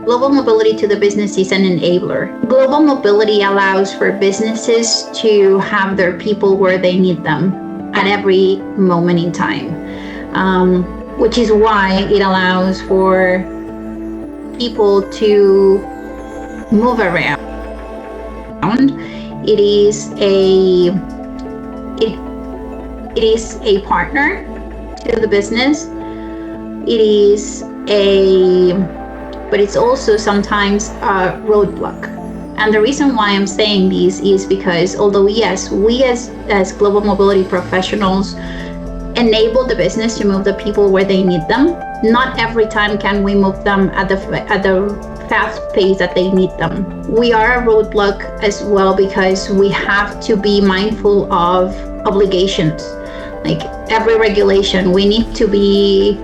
Global mobility to the business is an enabler. Global mobility allows for businesses to have their people where they need them at every moment in time, which is why it allows for people to move around. It is a partner to the business. But it's also sometimes a roadblock. And the reason why I'm saying this is because although yes, we as global mobility professionals enable the business to move the people where they need them, not every time can we move them at the fast pace that they need them. We are a roadblock as well because we have to be mindful of obligations. Like every regulation, we need to be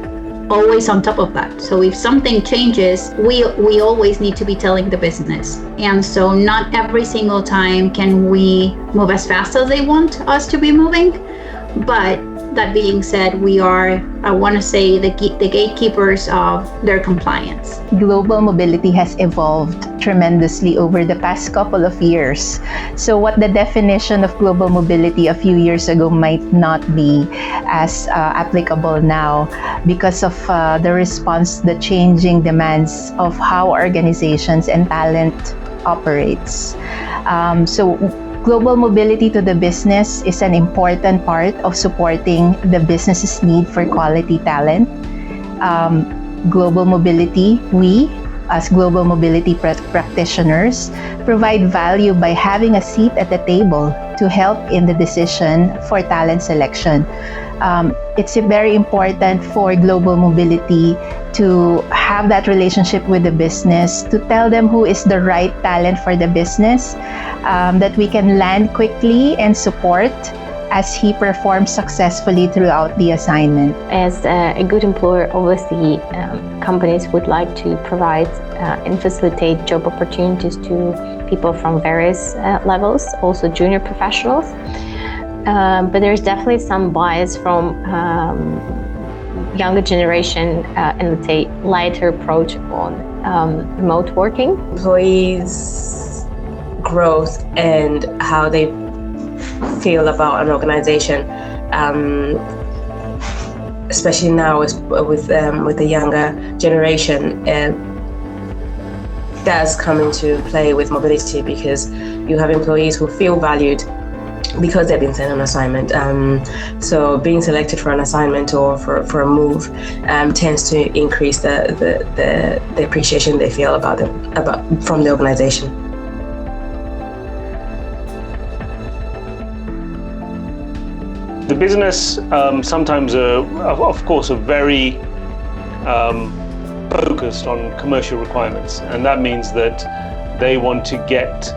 always on top of that. So if something changes, we always need to be telling the business. And so not every single time can we move as fast as they want us to be moving. But that being said, we are, I want to say, the gatekeepers of their compliance. Global mobility has evolved tremendously over the past couple of years. So what the definition of global mobility a few years ago might not be as applicable now because of the response, the changing demands of how organizations and talent operates. So global mobility to the business is an important part of supporting the business's need for quality talent. Global mobility, we as global mobility practitioners provide value by having a seat at the table to help in the decision for talent selection. It's very important for global mobility to have that relationship with the business, to tell them who is the right talent for the business, that we can land quickly and support as he performs successfully throughout the assignment. As a good employer, obviously, companies would like to provide and facilitate job opportunities to people from various levels, also junior professionals. But there's definitely some bias from younger generation and let's say lighter approach on remote working. Employees' growth and how they feel about an organization, especially now with the younger generation, does come into play with mobility because you have employees who feel valued because they've been sent on assignment. So being selected for an assignment or for a move tends to increase the appreciation they feel from the organization. The business sometimes of course are very focused on commercial requirements, and that means that they want to get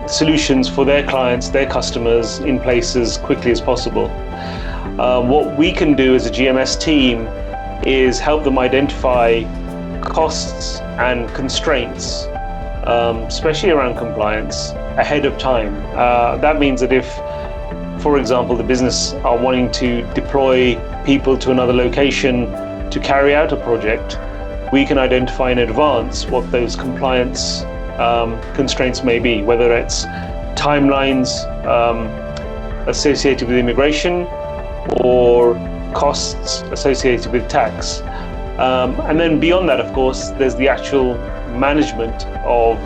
solutions for their clients, their customers in place as quickly as possible. What we can do as a GMS team is help them identify costs and constraints, especially around compliance, ahead of time. That means that if, for example, the business are wanting to deploy people to another location to carry out a project, we can identify in advance what those compliance constraints may be, whether it's timelines associated with immigration or costs associated with tax. And then beyond that, of course, there's the actual management of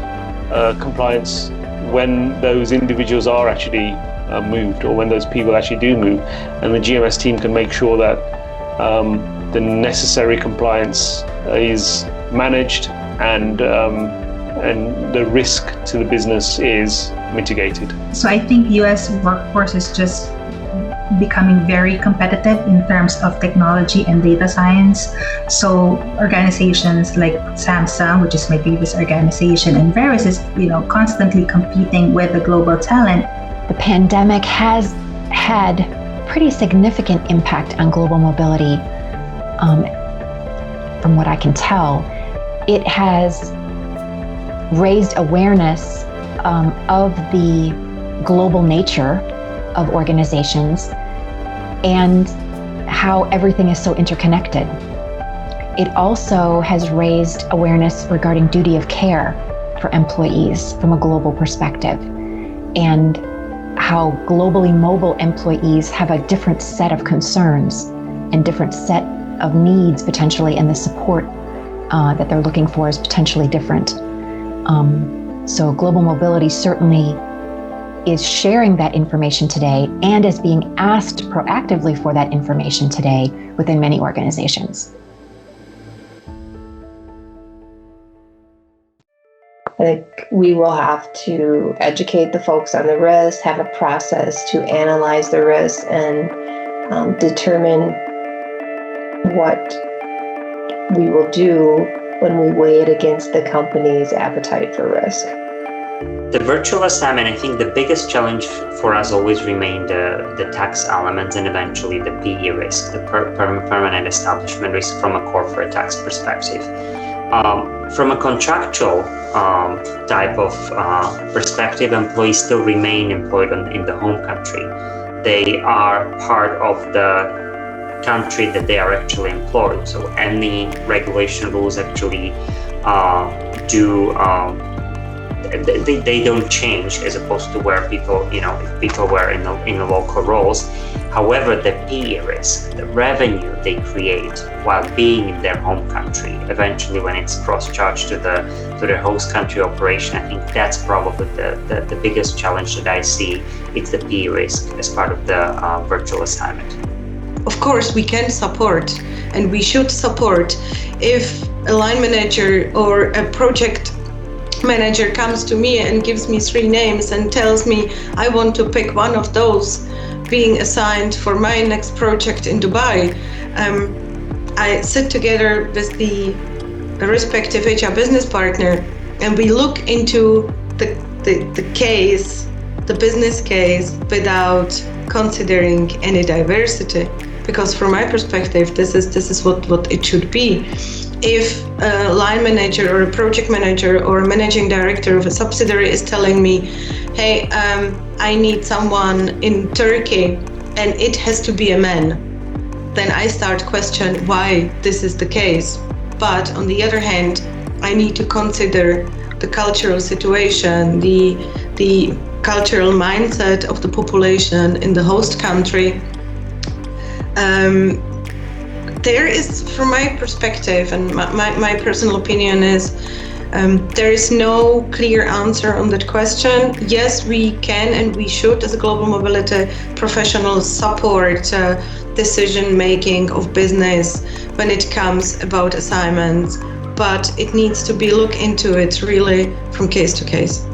compliance when those individuals are actually moved, or when those people actually do move. And the GMS team can make sure that the necessary compliance is managed and the risk to the business is mitigated. So I think US workforce is just becoming very competitive in terms of technology and data science. So organizations like Samsung, which is my previous organization, and Veris is constantly competing with the global talent. The pandemic has had pretty significant impact on global mobility. From what I can tell, it has raised awareness of the global nature of organizations and how everything is so interconnected. it also has raised awareness regarding duty of care for employees from a global perspective, and how globally mobile employees have a different set of concerns and different set of needs potentially, and the support that they're looking for is potentially different. So global mobility certainly is sharing that information today and is being asked proactively for that information today within many organizations. I think we will have to educate the folks on the risk, have a process to analyze the risk, and determine what we will do when we weigh it against the company's appetite for risk. The virtual assignment, I think the biggest challenge for us always remained the tax elements and eventually the PE risk, the permanent establishment risk from a corporate tax perspective. From a contractual type of perspective, employees still remain employed in the home country. They are part of the country that they are actually employed. So any regulation rules actually they don't change, as opposed to where people, if people were in the local roles. However, the PE risk, the revenue they create while being in their home country, eventually when it's cross-charged to their host country operation, I think that's probably the biggest challenge that I see. It's the PE risk as part of the virtual assignment. Of course, we can support, and we should support, if a line manager or a project manager comes to me and gives me 3 names and tells me I want to pick one of those being assigned for my next project in Dubai. I sit together with the respective HR business partner, and we look into the case, the business case, without considering any diversity. Because from my perspective, this is what it should be. If a line manager or a project manager or a managing director of a subsidiary is telling me, hey, I need someone in Turkey and it has to be a man, then I start question why this is the case. But on the other hand, I need to consider the cultural situation, the cultural mindset of the population in the host country. There is, from my perspective and my personal opinion is, there is no clear answer on that question. Yes, we can and we should, as a global mobility professionals, support decision-making of business when it comes about assignments, but it needs to be looked into it really from case to case.